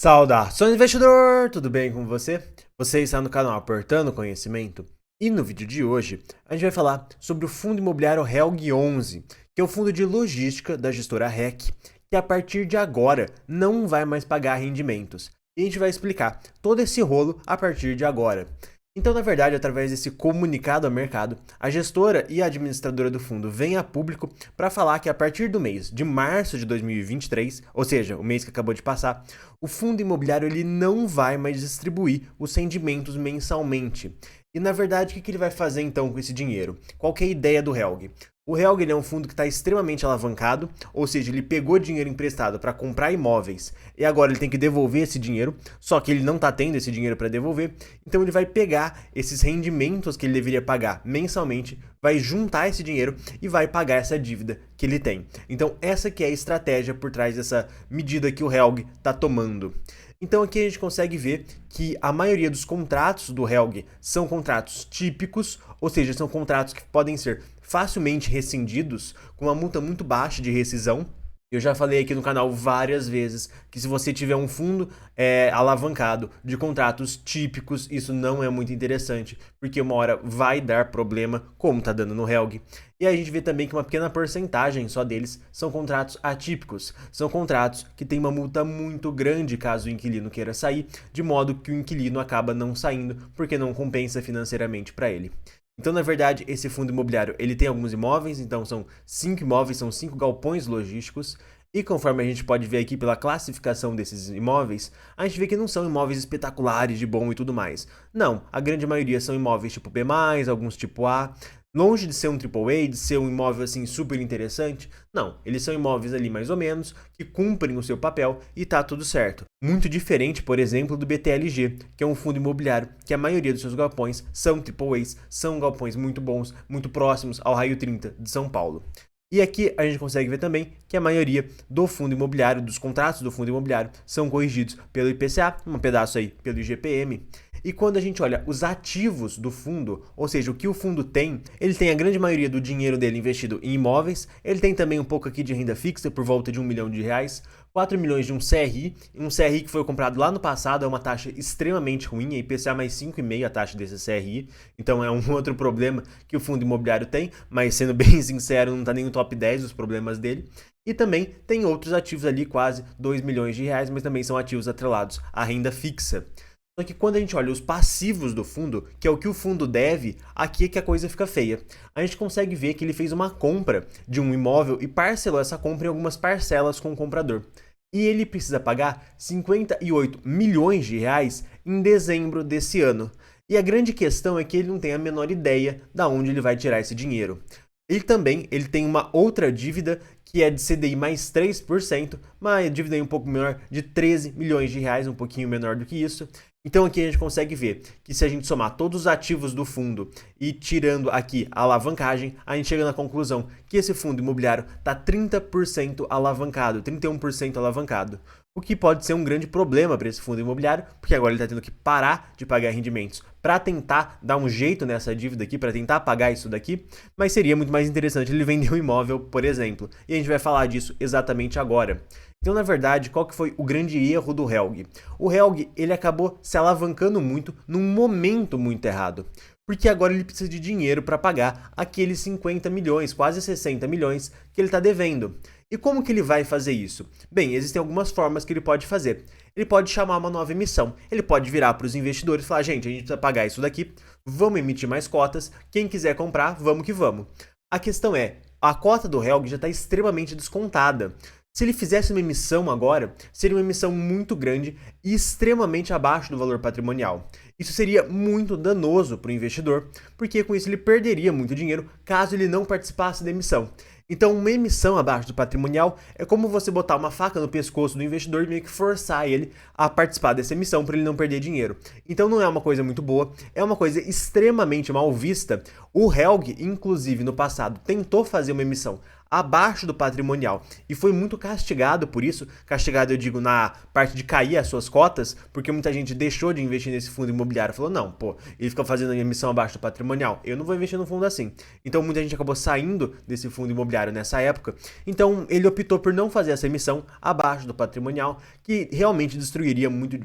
Saudações, investidor! Tudo bem com você? Você está no canal Aportando Conhecimento? E no vídeo de hoje, a gente vai falar sobre o fundo imobiliário Helg 11, que é o fundo de logística da gestora REC, que a partir de agora não vai mais pagar rendimentos. E a gente vai explicar todo esse rolo a partir de agora. Então, na verdade, através desse comunicado ao mercado, a gestora e a administradora do fundo vêm a público para falar que a partir do mês de março de 2023, ou seja, o mês que acabou de passar, o fundo imobiliário ele não vai mais distribuir os rendimentos mensalmente. E, na verdade, o que ele vai fazer então com esse dinheiro? Qual que é a ideia do Helg? O Helg ele é um fundo que está extremamente alavancado, ou seja, ele pegou dinheiro emprestado para comprar imóveis e agora ele tem que devolver esse dinheiro, só que ele não está tendo esse dinheiro para devolver, então ele vai pegar esses rendimentos que ele deveria pagar mensalmente, vai juntar esse dinheiro e vai pagar essa dívida que ele tem. Então essa que é a estratégia por trás dessa medida que o Helg está tomando. Então aqui a gente consegue ver que a maioria dos contratos do Helg são contratos típicos, ou seja, são contratos que podem ser facilmente rescindidos com uma multa muito baixa de rescisão. Eu já falei aqui no canal várias vezes que se você tiver um fundo alavancado de contratos típicos, isso não é muito interessante, porque uma hora vai dar problema, como está dando no Helg. E a gente vê também que uma pequena porcentagem só deles são contratos atípicos. São contratos que têm uma multa muito grande caso o inquilino queira sair, de modo que o inquilino acaba não saindo porque não compensa financeiramente para ele. Então, na verdade, esse fundo imobiliário, ele tem alguns imóveis, então são 5 imóveis, são 5 galpões logísticos, e conforme a gente pode ver aqui pela classificação desses imóveis, a gente vê que não são imóveis espetaculares, de bom e tudo mais. Não, a grande maioria são imóveis tipo B+, alguns tipo A, longe de ser um AAA, de ser um imóvel assim super interessante, não, eles são imóveis ali mais ou menos, que cumprem o seu papel e tá tudo certo. Muito diferente, por exemplo, do BTLG, que é um fundo imobiliário que a maioria dos seus galpões são AAAs, são galpões muito bons, muito próximos ao raio 30 de São Paulo. E aqui a gente consegue ver também que a maioria do fundo imobiliário, dos contratos do fundo imobiliário, são corrigidos pelo IPCA, um pedaço aí pelo IGPM. E quando a gente olha os ativos do fundo, ou seja, o que o fundo tem, ele tem a grande maioria do dinheiro dele investido em imóveis, ele tem também um pouco aqui de renda fixa, por volta de R$1 milhão, 4 milhões de um CRI que foi comprado lá no passado, é uma taxa extremamente ruim, é IPCA mais 5,5 a taxa desse CRI, então é um outro problema que o fundo imobiliário tem, mas sendo bem sincero, não está nem no top 10 dos problemas dele. E também tem outros ativos ali, quase R$2 milhões, mas também são ativos atrelados à renda fixa. Só que quando a gente olha os passivos do fundo, que é o que o fundo deve, aqui é que a coisa fica feia. A gente consegue ver que ele fez uma compra de um imóvel e parcelou essa compra em algumas parcelas com o comprador. E ele precisa pagar R$58 milhões em dezembro desse ano. E a grande questão é que ele não tem a menor ideia de onde ele vai tirar esse dinheiro. Ele tem uma outra dívida que é de CDI mais 3%, uma dívida um pouco menor de R$13 milhões, um pouquinho menor do que isso. Então aqui a gente consegue ver que se a gente somar todos os ativos do fundo e tirando aqui a alavancagem, a gente chega na conclusão que esse fundo imobiliário está 30% alavancado, 31% alavancado. O que pode ser um grande problema para esse fundo imobiliário, porque agora ele está tendo que parar de pagar rendimentos para tentar dar um jeito nessa dívida aqui, para tentar pagar isso daqui, mas seria muito mais interessante ele vender um imóvel, por exemplo. E a gente vai falar disso exatamente agora. Então, na verdade, qual que foi o grande erro do Helg? O Helg, ele acabou se alavancando muito num momento muito errado. Porque agora ele precisa de dinheiro para pagar aqueles 50 milhões, quase 60 milhões que ele está devendo. E como que ele vai fazer isso? Bem, existem algumas formas que ele pode fazer. Ele pode chamar uma nova emissão. Ele pode virar para os investidores e falar, gente, a gente precisa pagar isso daqui, vamos emitir mais cotas, quem quiser comprar, vamos que vamos. A questão é, a cota do Helg já está extremamente descontada. Se ele fizesse uma emissão agora, seria uma emissão muito grande e extremamente abaixo do valor patrimonial. Isso seria muito danoso para o investidor, porque com isso ele perderia muito dinheiro caso ele não participasse da emissão. Então, uma emissão abaixo do patrimonial é como você botar uma faca no pescoço do investidor e meio que forçar ele a participar dessa emissão para ele não perder dinheiro. Então, não é uma coisa muito boa, é uma coisa extremamente mal vista. O Helg, inclusive no passado, tentou fazer uma emissão abaixo do patrimonial e foi muito castigado por isso. Castigado, eu digo, na parte de cair as suas cotas, porque muita gente deixou de investir nesse fundo imobiliário. Falou, não, pô, ele fica fazendo emissão abaixo do patrimonial, eu não vou investir num fundo assim. Então muita gente acabou saindo desse fundo imobiliário nessa época. Então ele optou por não fazer essa emissão abaixo do patrimonial, que realmente destruiria muito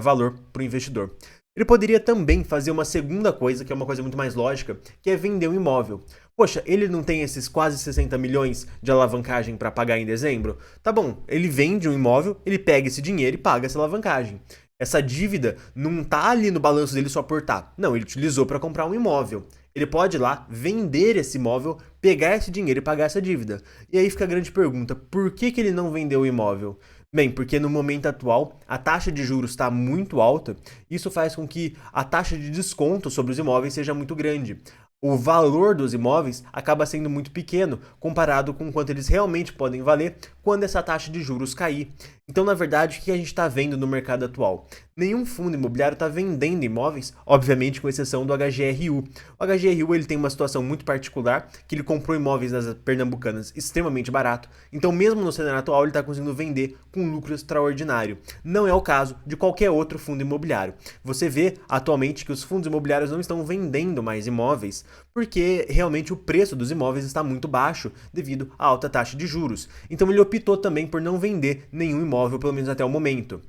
valor para o investidor. Ele poderia também fazer uma segunda coisa, que é uma coisa muito mais lógica, que é vender um imóvel. Poxa, ele não tem esses quase 60 milhões de alavancagem para pagar em dezembro? Tá bom, ele vende um imóvel, ele pega esse dinheiro e paga essa alavancagem. Essa dívida não tá ali no balanço dele só por tá. Não, ele utilizou para comprar um imóvel. Ele pode ir lá, vender esse imóvel, pegar esse dinheiro e pagar essa dívida. E aí fica a grande pergunta, por que ele não vendeu o imóvel? Bem, porque no momento atual a taxa de juros está muito alta, isso faz com que a taxa de desconto sobre os imóveis seja muito grande. O valor dos imóveis acaba sendo muito pequeno comparado com quanto eles realmente podem valer quando essa taxa de juros cair. Então, na verdade, o que a gente está vendo no mercado atual? Nenhum fundo imobiliário está vendendo imóveis, obviamente com exceção do HGRU. O HGRU ele tem uma situação muito particular, que ele comprou imóveis nas pernambucanas extremamente barato, então mesmo no cenário atual ele está conseguindo vender com lucro extraordinário. Não é o caso de qualquer outro fundo imobiliário. Você vê atualmente que os fundos imobiliários não estão vendendo mais imóveis, porque realmente o preço dos imóveis está muito baixo devido à alta taxa de juros. Então ele optou também por não vender nenhum imóvel, pelo menos até o momento.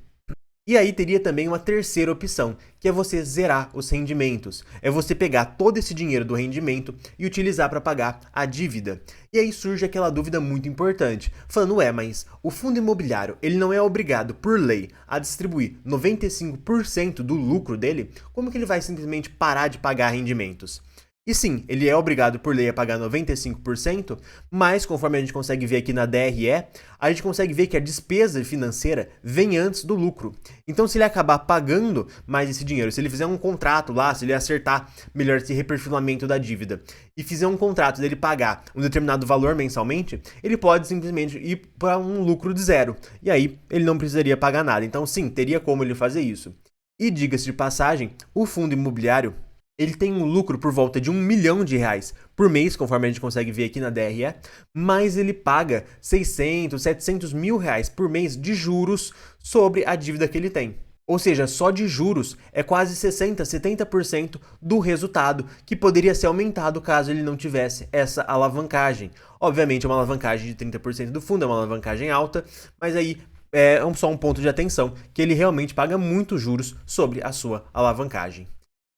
E aí teria também uma terceira opção, que é você zerar os rendimentos. É você pegar todo esse dinheiro do rendimento e utilizar para pagar a dívida. E aí surge aquela dúvida muito importante, falando, mas o fundo imobiliário ele não é obrigado por lei a distribuir 95% do lucro dele? Como que ele vai simplesmente parar de pagar rendimentos? E sim, ele é obrigado por lei a pagar 95%, mas conforme a gente consegue ver aqui na DRE, a gente consegue ver que a despesa financeira vem antes do lucro. Então se ele acabar pagando mais esse dinheiro, se ele fizer um contrato lá, se ele acertar melhor esse reperfilamento da dívida e fizer um contrato dele pagar um determinado valor mensalmente, ele pode simplesmente ir para um lucro de zero. E aí ele não precisaria pagar nada. Então sim, teria como ele fazer isso. E diga-se de passagem, o fundo imobiliário ele tem um lucro por volta de R$1 milhão por mês, conforme a gente consegue ver aqui na DRE, mas ele paga 600, 700 mil reais por mês de juros sobre a dívida que ele tem. Ou seja, só de juros é quase 60, 70% do resultado, que poderia ser aumentado caso ele não tivesse essa alavancagem. Obviamente é uma alavancagem de 30% do fundo, é uma alavancagem alta, mas aí é só um ponto de atenção, que ele realmente paga muitos juros sobre a sua alavancagem.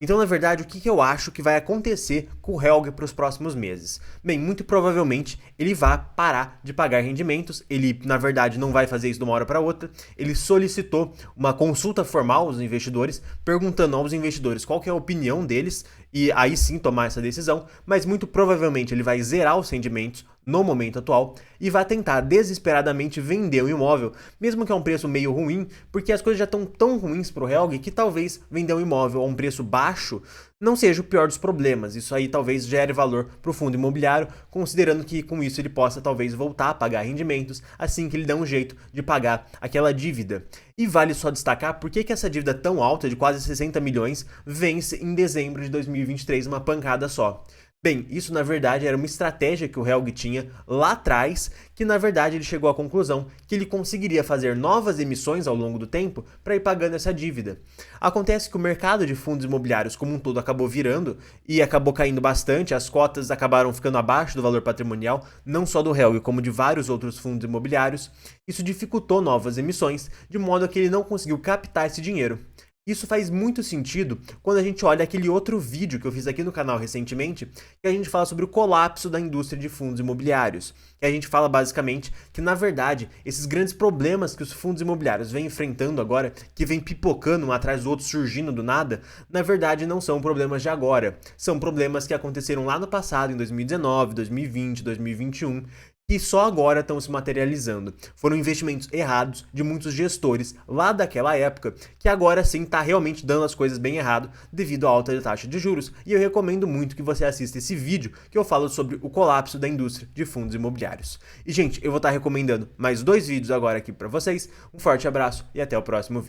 Então, na verdade, o que eu acho que vai acontecer com o Helg para os próximos meses? Bem, muito provavelmente ele vai parar de pagar rendimentos, ele, na verdade, não vai fazer isso de uma hora para outra, ele solicitou uma consulta formal aos investidores, perguntando aos investidores qual que é a opinião deles, e aí sim tomar essa decisão, mas muito provavelmente ele vai zerar os rendimentos no momento atual e vai tentar desesperadamente vender o imóvel, mesmo que a um preço meio ruim, porque as coisas já estão tão ruins para o Helg que talvez vender um imóvel a um preço baixo não seja o pior dos problemas. Isso aí talvez gere valor para o fundo imobiliário, considerando que com isso ele possa talvez voltar a pagar rendimentos assim que ele dá um jeito de pagar aquela dívida. E vale só destacar por que essa dívida tão alta de quase 60 milhões vence em dezembro de 2023, uma pancada só. Bem, isso na verdade era uma estratégia que o Helg tinha lá atrás, que na verdade ele chegou à conclusão que ele conseguiria fazer novas emissões ao longo do tempo para ir pagando essa dívida. Acontece que o mercado de fundos imobiliários como um todo acabou virando e acabou caindo bastante, as cotas acabaram ficando abaixo do valor patrimonial, não só do Helg, como de vários outros fundos imobiliários. Isso dificultou novas emissões, de modo que ele não conseguiu captar esse dinheiro. Isso faz muito sentido quando a gente olha aquele outro vídeo que eu fiz aqui no canal recentemente, que a gente fala sobre o colapso da indústria de fundos imobiliários. Que a gente fala basicamente que, na verdade, esses grandes problemas que os fundos imobiliários vêm enfrentando agora, que vem pipocando um atrás do outro, surgindo do nada, na verdade não são problemas de agora. São problemas que aconteceram lá no passado, em 2019, 2020, 2021, que só agora estão se materializando. Foram investimentos errados de muitos gestores lá daquela época, que agora sim está realmente dando as coisas bem errado devido à alta taxa de juros, e eu recomendo muito que você assista esse vídeo que eu falo sobre o colapso da indústria de fundos imobiliários. E gente, eu vou estar recomendando mais 2 vídeos agora aqui para vocês. Um forte abraço e até o próximo vídeo.